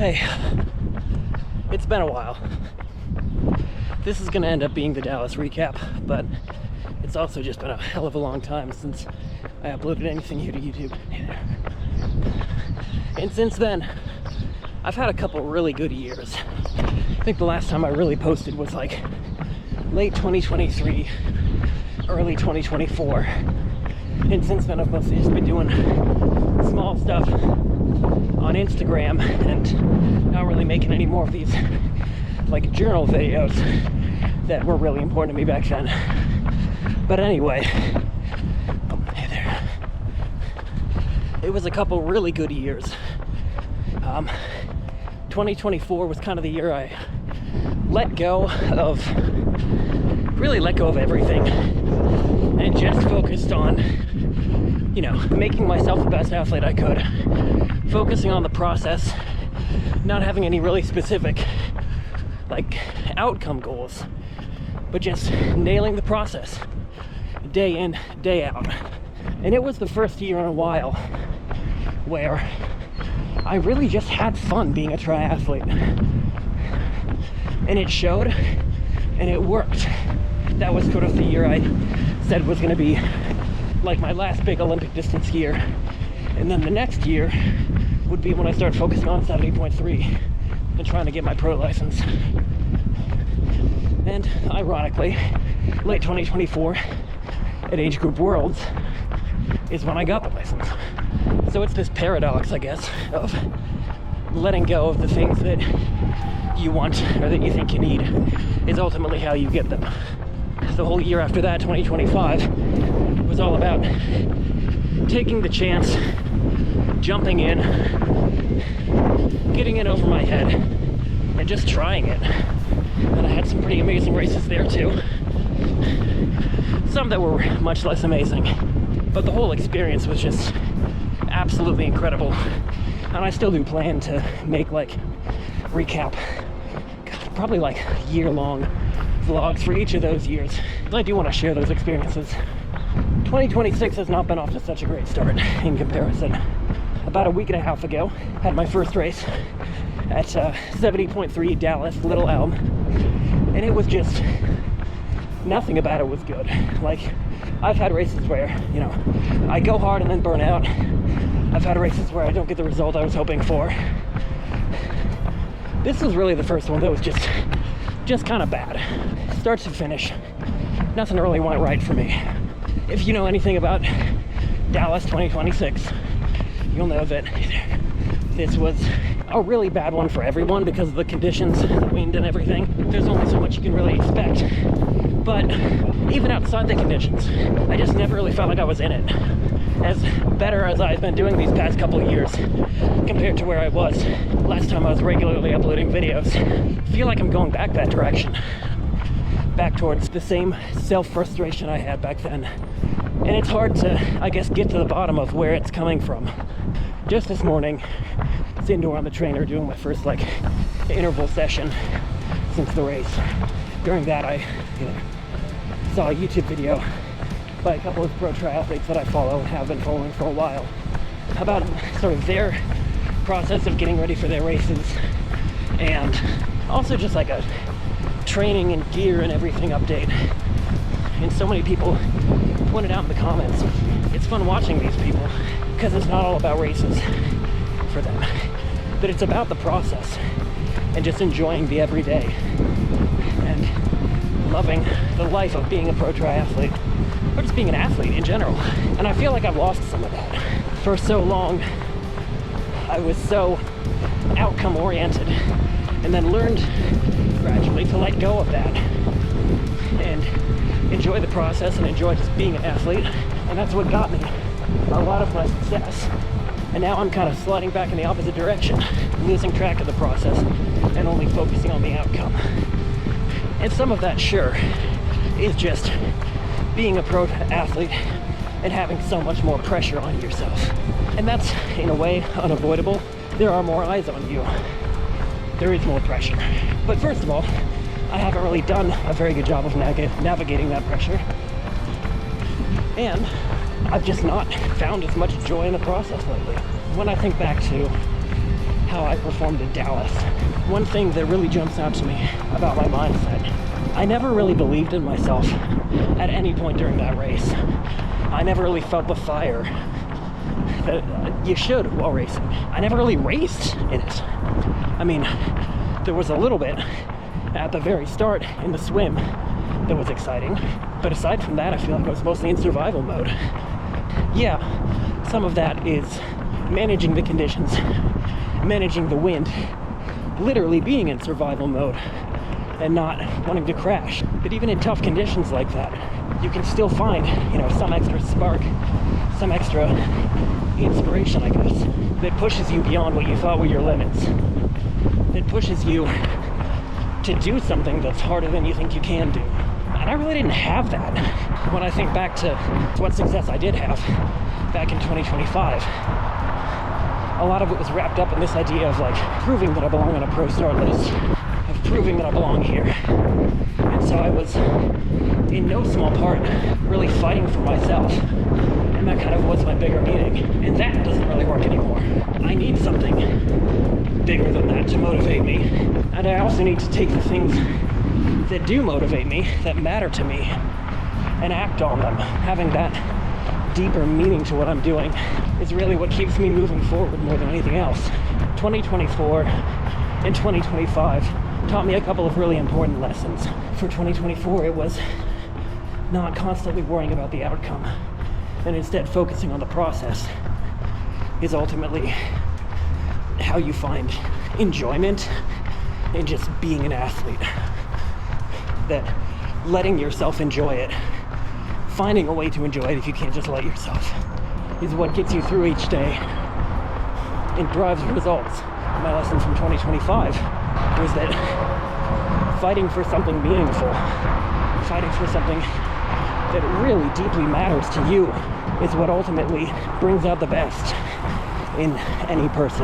Hey, it's been a while. This is gonna end up being the Dallas recap, but it's also just been a hell of a long time since I uploaded anything here to YouTube. And since then, I've had a couple really good years. I think the last time I really posted was like late 2023, early 2024. And since then, I've mostly just been doing small stuff on Instagram and not really making any more of these like journal videos that were really important to me back then. But anyway, hey there. It was a couple really good years. 2024 was kind of the year I let go of everything and just focused on, making myself the best athlete I could, focusing on the process, not having any really specific outcome goals, but just nailing the process day in, day out. And it was the first year in a while where I really just had fun being a triathlete, and it showed and it worked. That was sort of the year I said was going to be like my last big Olympic distance year, and then the next year would be when I started focusing on 70.3 and trying to get my pro license. And ironically, late 2024 at Age Group Worlds is when I got the license. So it's this paradox, I guess, of letting go of the things that you want or that you think you need is ultimately how you get them. The whole year after that, 2025, was all about taking the chance, jumping in, getting in over my head, and just trying it. And I had some pretty amazing races there too. Some that were much less amazing. But the whole experience was just absolutely incredible. And I still do plan to make recap, probably year-long vlogs for each of those years. I do want to share those experiences. 2026 has not been off to such a great start in comparison. About a week and a half ago, had my first race at 70.3 Dallas, Little Elm, and it was just, nothing about it was good. I've had races where, I go hard and then burn out. I've had races where I don't get the result I was hoping for. This was really the first one that was just kind of bad. Start to finish, nothing really went right for me. If you know anything about Dallas 2026, you'll know that this was a really bad one for everyone because of the conditions, the wind and everything. There's only so much you can really expect. But even outside the conditions, I just never really felt like I was in it. As better as I've been doing these past couple of years compared to where I was last time I was regularly uploading videos, I feel like I'm going back that direction. Back towards the same self-frustration I had back then. And it's hard to, I guess, get to the bottom of where it's coming from. Just this morning, I was indoor on the trainer doing my first interval session since the race. During that, I saw a YouTube video by a couple of pro triathletes that I follow and have been following for a while about sort of their process of getting ready for their races, and also just a training and gear and everything update. And so many people pointed out in the comments, it's fun watching these people because it's not all about races for them, but it's about the process and just enjoying the everyday and loving the life of being a pro triathlete, or just being an athlete in general. And I feel like I've lost some of that. For so long, I was so outcome oriented, and then learned gradually to let go of that and enjoy the process and enjoy just being an athlete. And that's what got me a lot of my success. And now I'm kind of sliding back in the opposite direction, losing track of the process and only focusing on the outcome. And some of that, sure, is just being a pro athlete and having so much more pressure on yourself. And that's, in a way, unavoidable. There are more eyes on you. There is more pressure. But first of all, I haven't really done a very good job of navigating that pressure. And I've just not found as much joy in the process lately. When I think back to how I performed in Dallas. One thing that really jumps out to me about my mindset, I never really believed in myself at any point during that race. I never really felt the fire that you should while racing. I never really raced in it. I mean, there was a little bit at the very start in the swim that was exciting, but aside from that, I feel like I was mostly in survival mode. Yeah, some of that is managing the conditions, managing the wind, literally being in survival mode and not wanting to crash. But even in tough conditions like that, you can still find, some extra spark, some extra inspiration, I guess, that pushes you beyond what you thought were your limits. That pushes you to do something that's harder than you think you can do. And I really didn't have that. When I think back to what success I did have back in 2025, a lot of it was wrapped up in this idea of proving that I belong on a pro start list, of proving that I belong here. And so I was, in no small part, really fighting for myself. And that kind of was my bigger meaning. And that doesn't really work anymore. I need something bigger than that to motivate me. And I also need to take the things that do motivate me, that matter to me, and act on them. Having that deeper meaning to what I'm doing is really what keeps me moving forward more than anything else. 2024 and 2025 taught me a couple of really important lessons. For 2024, it was not constantly worrying about the outcome and instead focusing on the process is ultimately how you find enjoyment in just being an athlete. That letting yourself enjoy it, finding a way to enjoy it if you can't just let yourself, is what gets you through each day and drives results. My lesson from 2025 was that fighting for something meaningful, fighting for something that really deeply matters to you is what ultimately brings out the best in any person.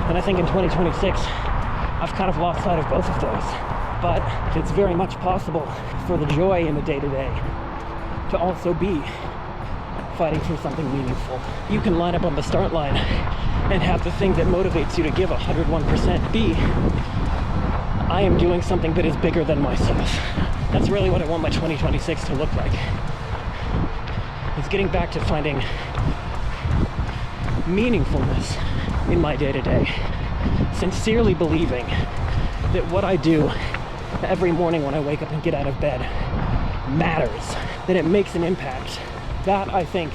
And I think in 2026, I've kind of lost sight of both of those. But it's very much possible for the joy in the day-to-day to also be fighting for something meaningful. You can line up on the start line and have the thing that motivates you to give 101% be, I am doing something that is bigger than myself. That's really what I want my 2026 to look like. It's getting back to finding meaningfulness in my day-to-day. Sincerely believing that what I do every morning when I wake up and get out of bed matters, that it makes an impact. That, I think,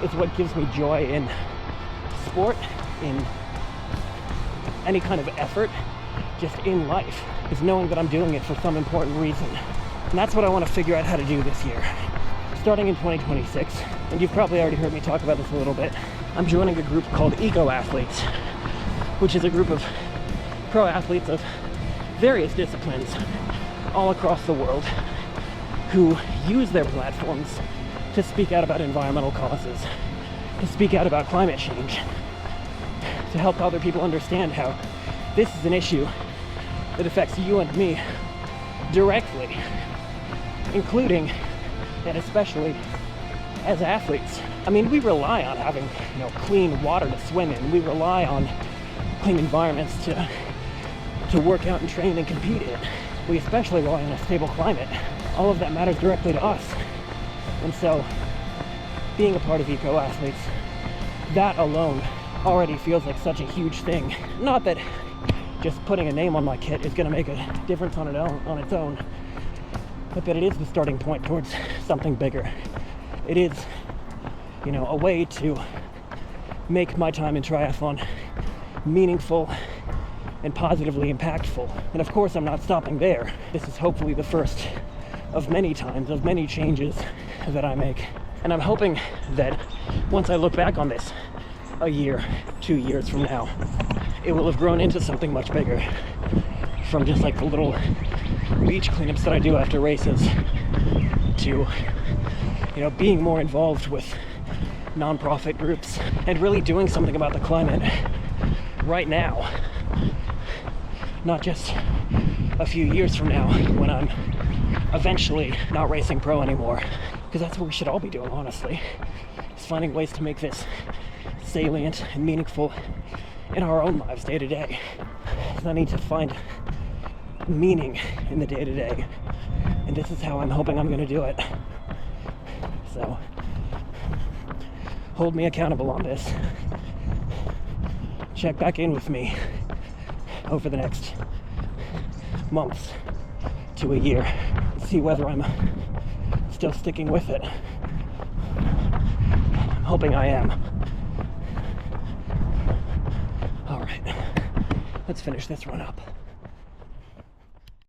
is what gives me joy in sport, in any kind of effort, just in life, is knowing that I'm doing it for some important reason. And that's what I want to figure out how to do this year. Starting in 2026, and you've probably already heard me talk about this a little bit, I'm joining a group called Eco Athletes, which is a group of pro athletes of various disciplines all across the world who use their platforms to speak out about environmental causes, to speak out about climate change, to help other people understand how this is an issue that affects you and me directly, including and especially as athletes. I mean, we rely on having, clean water to swim in. We rely on clean environments to work out and train and compete in. We especially rely on a stable climate. All of that matters directly to us. And so, being a part of Eco Athletes, that alone already feels like such a huge thing. Not that just putting a name on my kit is going to make a difference on its own, but that it is the starting point towards something bigger. It is, a way to make my time in triathlon meaningful and positively impactful. And of course, I'm not stopping there. This is hopefully the first of many times, of many changes that I make. And I'm hoping that once I look back on this a year, 2 years from now, it will have grown into something much bigger. From just the little beach cleanups that I do after races to, being more involved with nonprofit groups and really doing something about the climate right now. Not just a few years from now when I'm eventually not racing pro anymore. Because that's what we should all be doing, honestly. Is finding ways to make this salient and meaningful in our own lives day to day. And I need to find meaning in the day to day. And this is how I'm hoping I'm going to do it. So, hold me accountable on this. Check back in with me over the next months to a year. See whether I'm still sticking with it. I'm hoping I am. All right, let's finish this run up.